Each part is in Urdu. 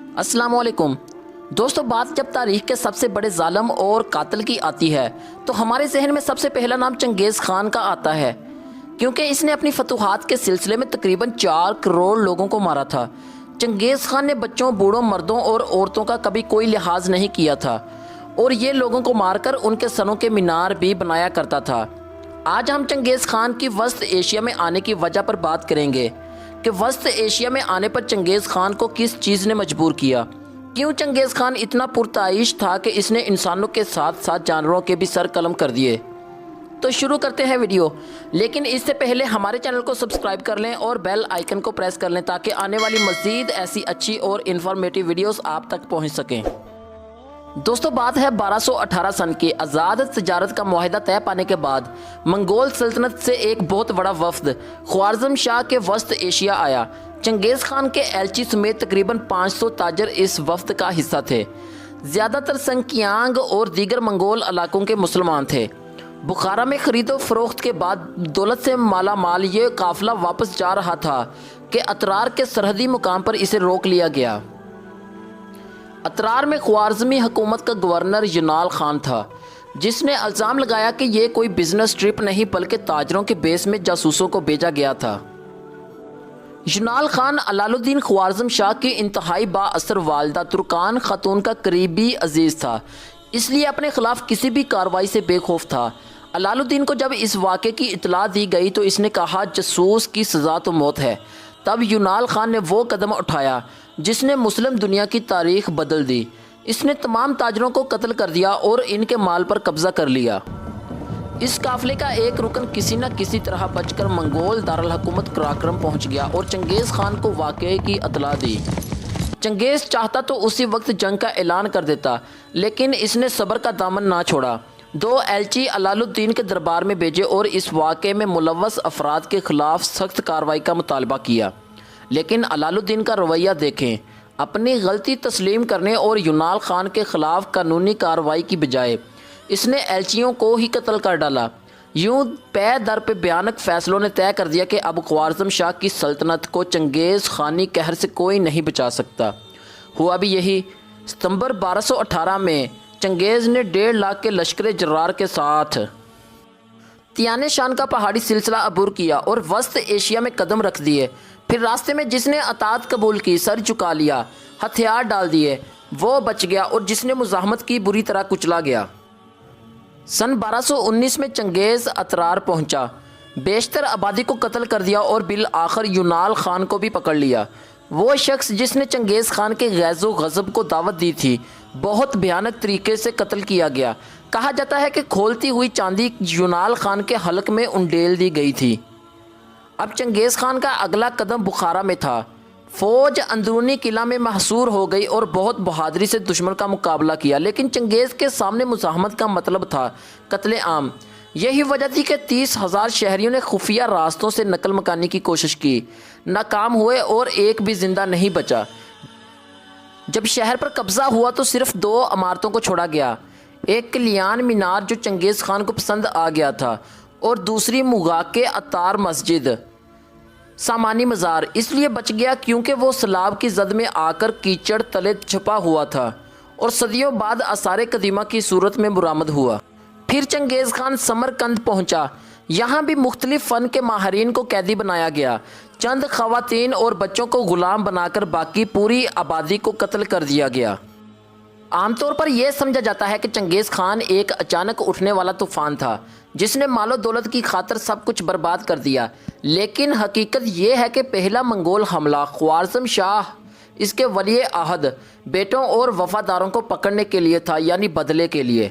السلام علیکم دوستو، بات جب تاریخ کے سب سے بڑے ظالم اور قاتل کی آتی ہے تو ہمارے ذہن میں سب سے پہلا نام چنگیز خان کا آتا ہے، کیونکہ اس نے اپنی فتوحات کے سلسلے میں تقریباً 4 کروڑ لوگوں کو مارا تھا۔ چنگیز خان نے بچوں، بوڑھوں، مردوں اور عورتوں کا کبھی کوئی لحاظ نہیں کیا تھا اور یہ لوگوں کو مار کر ان کے سروں کے مینار بھی بنایا کرتا تھا۔ آج ہم چنگیز خان کی وسط ایشیا میں آنے کی وجہ پر بات کریں گے کہ وسط ایشیا میں آنے پر چنگیز خان کو کس چیز نے مجبور کیا۔ کیوں چنگیز خان اتنا پرتعیش تھا کہ اس نے انسانوں کے ساتھ ساتھ جانوروں کے بھی سر قلم کر دیے۔ تو شروع کرتے ہیں ویڈیو، لیکن اس سے پہلے ہمارے چینل کو سبسکرائب کر لیں اور بیل آئیکن کو پریس کر لیں تاکہ آنے والی مزید ایسی اچھی اور انفارمیٹیو ویڈیوز آپ تک پہنچ سکیں۔ دوستو، بات ہے 1218 سن کی۔ آزاد تجارت کا معاہدہ طے پانے کے بعد منگول سلطنت سے ایک بہت بڑا وفد خوارزم شاہ کے وسط ایشیا آیا۔ چنگیز خان کے ایلچی سمیت تقریباً 500 تاجر اس وفد کا حصہ تھے۔ زیادہ تر سنکیانگ اور دیگر منگول علاقوں کے مسلمان تھے۔ بخارا میں خرید و فروخت کے بعد دولت سے مالا مال یہ قافلہ واپس جا رہا تھا کہ اترار کے سرحدی مقام پر اسے روک لیا گیا۔ اترار میں خوارزمی حکومت کا گورنر یونال خان تھا، جس نے الزام لگایا کہ یہ کوئی بزنس ٹرپ نہیں بلکہ تاجروں کے بیس میں جاسوسوں کو بھیجا گیا تھا۔ یونال خان علال الدین خوارزم شاہ کی انتہائی با اثر والدہ ترکان خاتون کا قریبی عزیز تھا، اس لیے اپنے خلاف کسی بھی کارروائی سے بے خوف تھا۔ علال الدین کو جب اس واقعے کی اطلاع دی گئی تو اس نے کہا جاسوس کی سزا تو موت ہے۔ تب یونال خان نے وہ قدم اٹھایا جس نے مسلم دنیا کی تاریخ بدل دی۔ اس نے تمام تاجروں کو قتل کر دیا اور ان کے مال پر قبضہ کر لیا۔ اس قافلے کا ایک رکن کسی نہ کسی طرح بچ کر منگول دارالحکومت قراقرم پہنچ گیا اور چنگیز خان کو واقعے کی اطلاع دی۔ چنگیز چاہتا تو اسی وقت جنگ کا اعلان کر دیتا، لیکن اس نے صبر کا دامن نہ چھوڑا۔ 2 ایلچی علال الدین کے دربار میں بھیجے اور اس واقعے میں ملوث افراد کے خلاف سخت کارروائی کا مطالبہ کیا، لیکن علال الدین کا رویہ دیکھیں۔ اپنی غلطی تسلیم کرنے اور یونال خان کے خلاف قانونی کارروائی کی بجائے اس نے ایلچیوں کو ہی قتل کر ڈالا۔ یوں پے در پہ بھیانک فیصلوں نے طے کر دیا کہ اب خوارزم شاہ کی سلطنت کو چنگیز خانی قہر سے کوئی نہیں بچا سکتا۔ ہوا بھی یہی۔ ستمبر 1218 میں چنگیز نے 1.5 لاکھ کے لشکر جرار کے ساتھ تیانے شان کا پہاڑی سلسلہ عبور کیا اور وسط ایشیا میں قدم رکھ دیے۔ پھر راستے میں جس نے اطاعت قبول کی، سر جھکا لیا، ہتھیار ڈال دیے، وہ بچ گیا اور جس نے مزاحمت کی بری طرح کچلا گیا۔ سن 1219 میں چنگیز اترار پہنچا، بیشتر آبادی کو قتل کر دیا اور بالآخر یونال خان کو بھی پکڑ لیا۔ وہ شخص جس نے چنگیز خان کے غیظ و غضب کو دعوت دی تھی بہت بھیانک طریقے سے قتل کیا گیا۔ کہا جاتا ہے کہ کھولتی ہوئی چاندی یونال خان کے حلق میں انڈیل دی گئی تھی۔ اب چنگیز خان کا اگلا قدم بخارا میں تھا۔ فوج اندرونی قلعہ میں محصور ہو گئی اور بہت بہادری سے دشمن کا مقابلہ کیا، لیکن چنگیز کے سامنے مزاحمت کا مطلب تھا قتل عام۔ یہی وجہ تھی کہ 30,000 شہریوں نے خفیہ راستوں سے نقل مکانی کی کوشش کی، ناکام ہوئے اور ایک بھی زندہ نہیں بچا۔ جب شہر پر قبضہ ہوا تو صرف 2 عمارتوں کو چھوڑا گیا، ایک کلیان مینار جو چنگیز خان کو پسند آ گیا تھا اور دوسری مغاکے اتار مسجد سامانی مزار اس لیے بچ گیا کیونکہ وہ سیلاب کی زد میں آ کر کیچڑ تلے چھپا ہوا تھا اور صدیوں بعد آثار قدیمہ کی صورت میں برآمد ہوا۔ پھر چنگیز خان سمرقند پہنچا، یہاں بھی مختلف فن کے ماہرین کو قیدی بنایا گیا، چند خواتین اور بچوں کو غلام بنا کر باقی پوری آبادی کو قتل کر دیا گیا۔ عام طور پر یہ سمجھا جاتا ہے کہ چنگیز خان ایک اچانک اٹھنے والا طوفان تھا جس نے مال و دولت کی خاطر سب کچھ برباد کر دیا، لیکن حقیقت یہ ہے کہ پہلا منگول حملہ خوارزم شاہ، اس کے ولی عہد، بیٹوں اور وفاداروں کو پکڑنے کے لیے تھا، یعنی بدلے کے لیے۔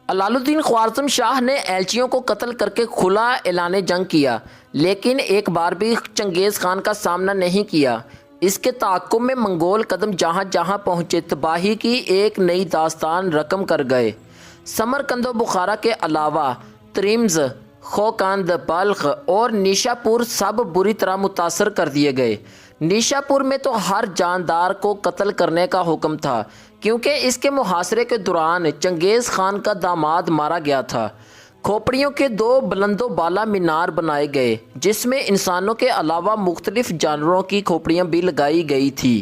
علال الدین خوارزم شاہ نے ایلچیوں کو قتل کر کے کھلا اعلان جنگ کیا، لیکن ایک بار بھی چنگیز خان کا سامنا نہیں کیا۔ اس کے تعاقب میں منگول قدم جہاں جہاں پہنچے تباہی کی ایک نئی داستان رقم کر گئے۔ سمرقند و بخارا کے علاوہ ترمز، خوقند، بلخ اور نیشا پور سب بری طرح متاثر کر دیے گئے۔ نیشا پور میں تو ہر جاندار کو قتل کرنے کا حکم تھا کیونکہ اس کے محاصرے کے دوران چنگیز خان کا داماد مارا گیا تھا۔ کھوپڑیوں کے 2 بلند و بالا مینار بنائے گئے جس میں انسانوں کے علاوہ مختلف جانوروں کی کھوپڑیاں بھی لگائی گئی تھی۔